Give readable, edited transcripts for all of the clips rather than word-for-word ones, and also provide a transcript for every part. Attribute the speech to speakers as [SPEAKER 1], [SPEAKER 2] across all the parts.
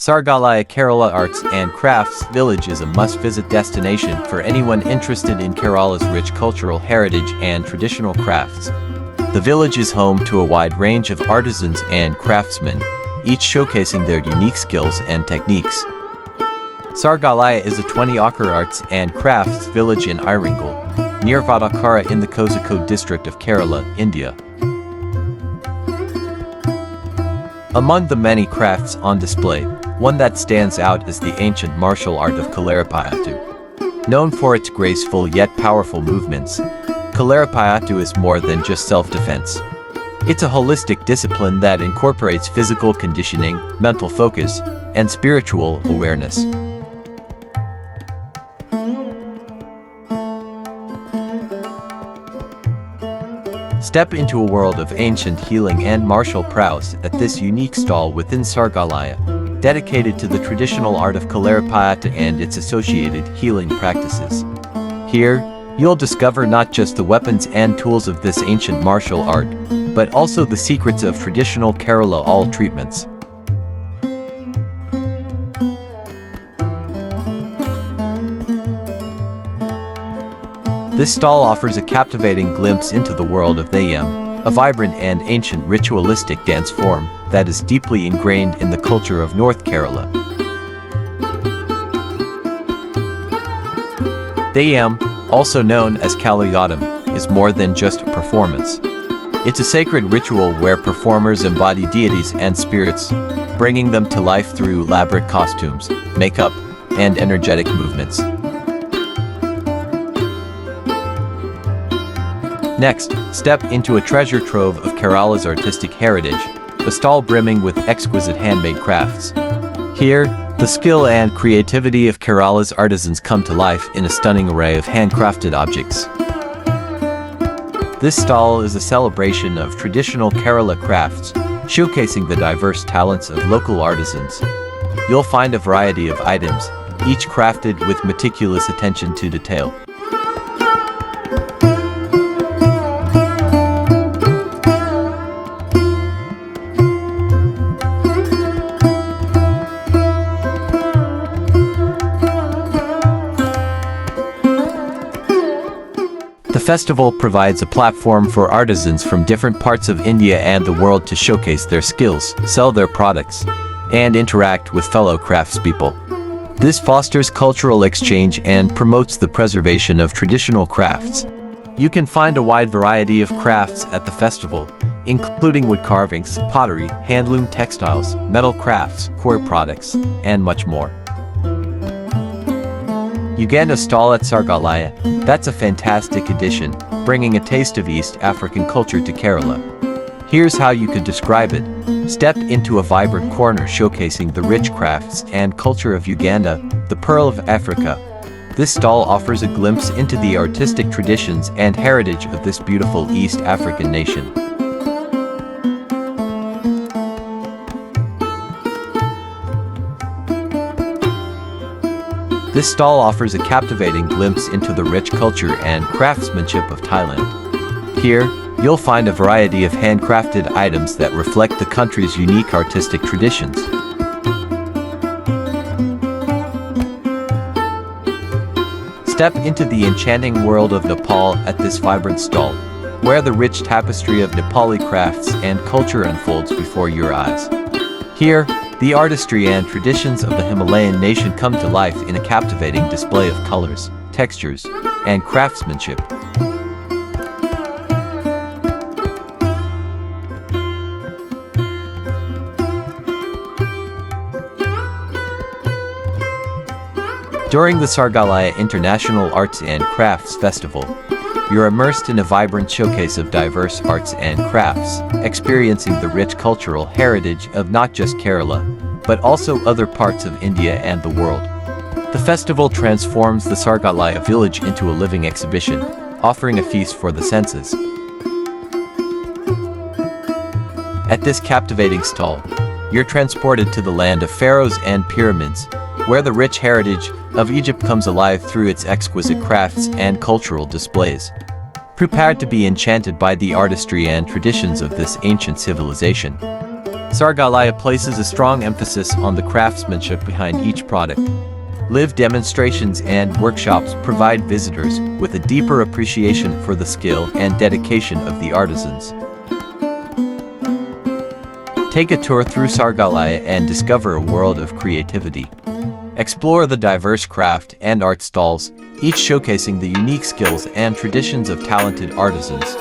[SPEAKER 1] Sargaalaya Kerala Arts and Crafts Village is a must-visit destination for anyone interested in Kerala's rich cultural heritage and traditional crafts. The village is home to a wide range of artisans and craftsmen, each showcasing their unique skills and techniques. Sargaalaya is a 20-acre arts and crafts village in Iringal, near Vatakara in the Kozhikode district of Kerala, India. Among the many crafts on display, one that stands out is the ancient martial art of keralatourism. Known for its graceful yet powerful movements, keralatourism is more than just self-defense. It's a holistic discipline that incorporates physical conditioning, mental focus, and spiritual awareness. Step into a world of ancient healing and martial prowess at this unique stall within Sargaalaya, dedicated to the traditional art of keralatourism and its associated healing practices. Here, you'll discover not just the weapons and tools of this ancient martial art, but also the secrets of traditional Kerala all treatments. This stall offers a captivating glimpse into the world of Theyyam, a vibrant and ancient ritualistic dance form that is deeply ingrained in the culture of North Kerala. Theyyam, also known as Kalayatam, is more than just a performance. It's a sacred ritual where performers embody deities and spirits, bringing them to life through elaborate costumes, makeup, and energetic movements. Next, step into a treasure trove of Kerala's artistic heritage, a stall brimming with exquisite handmade crafts. Here, the skill and creativity of Kerala's artisans come to life in a stunning array of handcrafted objects. This stall is a celebration of traditional Kerala crafts, showcasing the diverse talents of local artisans. You'll find a variety of items, each crafted with meticulous attention to detail. The festival provides a platform for artisans from different parts of India and the world to showcase their skills, sell their products, and interact with fellow craftspeople. This fosters cultural exchange and promotes the preservation of traditional crafts. You can find a wide variety of crafts at the festival, including wood carvings, pottery, handloom textiles, metal crafts, core products, and much more. You get a stall at Sargaalaya. That's a fantastic addition, bringing a taste of East African culture to Kerala. Here's how you could describe it. Step into a vibrant corner showcasing the rich crafts and culture of Uganda, the Pearl of Africa. This stall offers a glimpse into the artistic traditions and heritage of this beautiful East African nation. This stall offers a captivating glimpse into the rich culture and craftsmanship of Thailand. Here, you'll find a variety of handcrafted items that reflect the country's unique artistic traditions. Step into the enchanting world of Nepal at this vibrant stall, where the rich tapestry of Nepali crafts and culture unfolds before your eyes. Here, the artistry and traditions of the Himalayan nation come to life in a captivating display of colors, textures, and craftsmanship. During the Sargaalaya International Arts and Crafts Festival, you're immersed in a vibrant showcase of diverse arts and crafts, experiencing the rich cultural heritage of not just Kerala, but also other parts of India and the world. The festival transforms the Sargaalaya village into a living exhibition, offering a feast for the senses. At this captivating stall, you're transported to the land of pharaohs and pyramids, where the rich heritage of Egypt comes alive through its exquisite crafts and cultural displays. Prepare to be enchanted by the artistry and traditions of this ancient civilization. Sargaalaya places a strong emphasis on the craftsmanship behind each product. Live demonstrations and workshops provide visitors with a deeper appreciation for the skill and dedication of the artisans. Take a tour through Sargaalaya and discover a world of creativity. Explore the diverse craft and art stalls, each showcasing the unique skills and traditions of talented artisans.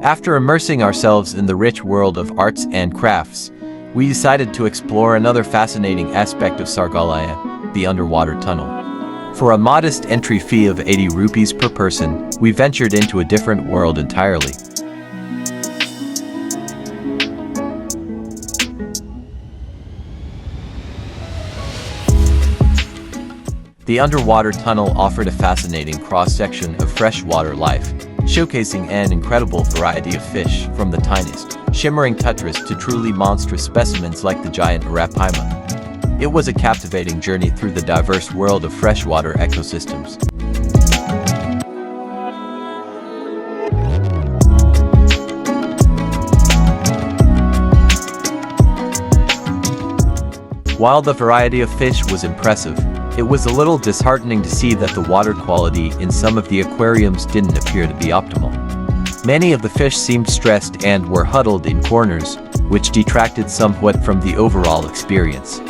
[SPEAKER 1] After immersing ourselves in the rich world of arts and crafts, we decided to explore another fascinating aspect of Sargaalaya, the underwater tunnel. For a modest entry fee of 80 rupees per person, we ventured into a different world entirely. The underwater tunnel offered a fascinating cross-section of freshwater life, showcasing an incredible variety of fish, from the tiniest, shimmering tetras to truly monstrous specimens like the giant arapaima. It was a captivating journey through the diverse world of freshwater ecosystems. While the variety of fish was impressive, it was a little disheartening to see that the water quality in some of the aquariums didn't appear to be optimal. Many of the fish seemed stressed and were huddled in corners, which detracted somewhat from the overall experience.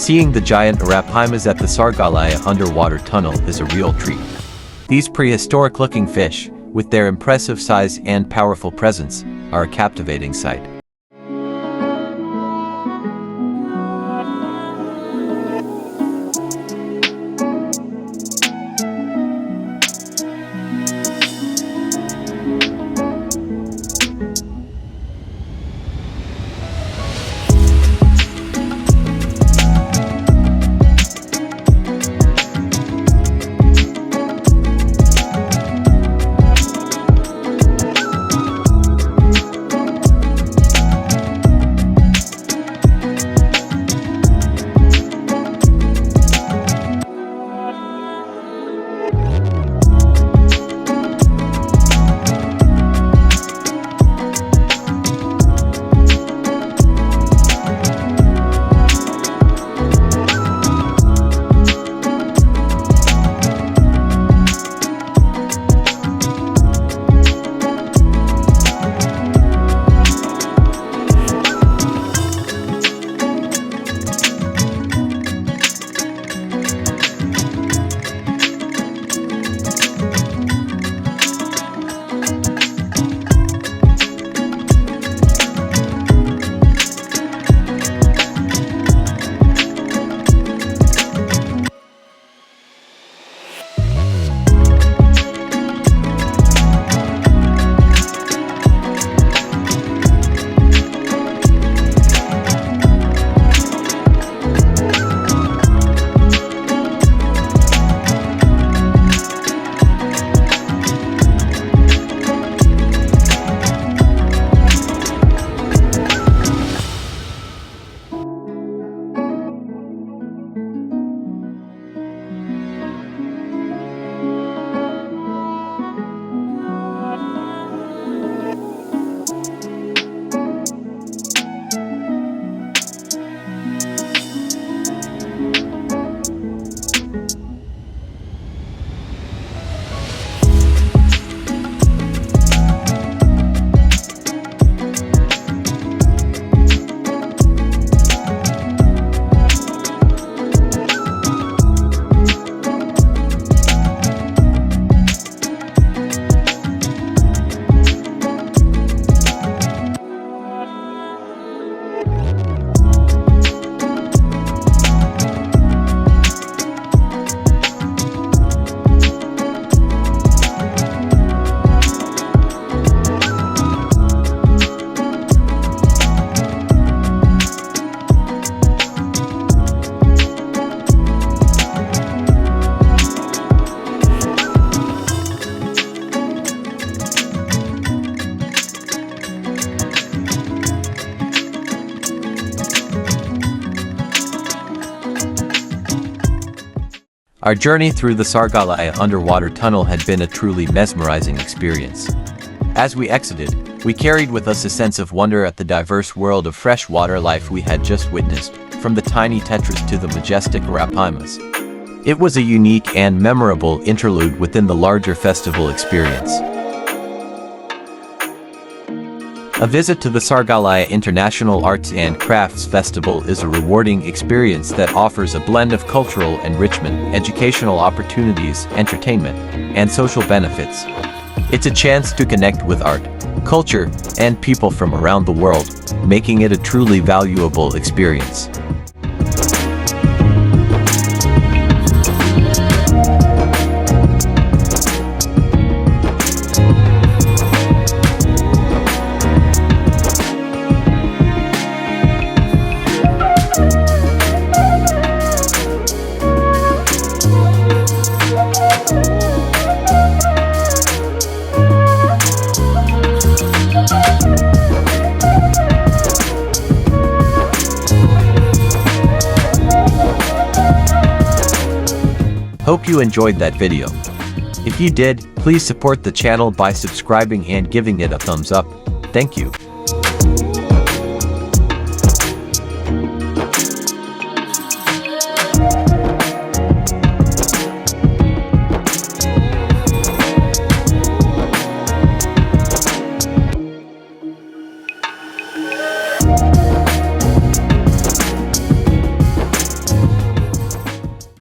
[SPEAKER 1] Seeing the giant arapaimas at the Sargaalaya underwater tunnel is a real treat. These prehistoric-looking fish, with their impressive size and powerful presence, are a captivating sight. Our journey through the Sargaalaya underwater tunnel had been a truly mesmerizing experience. As we exited, we carried with us a sense of wonder at the diverse world of freshwater life we had just witnessed, from the tiny tetras to the majestic rapimas. It was a unique and memorable interlude within the larger festival experience. A visit to the Sargaalaya International Arts and Crafts Festival is a rewarding experience that offers a blend of cultural enrichment, educational opportunities, entertainment, and social benefits. It's a chance to connect with art, culture, and people from around the world, making it a truly valuable experience. Hope you enjoyed that video. If you did, please support the channel by subscribing and giving it a thumbs up. Thank you.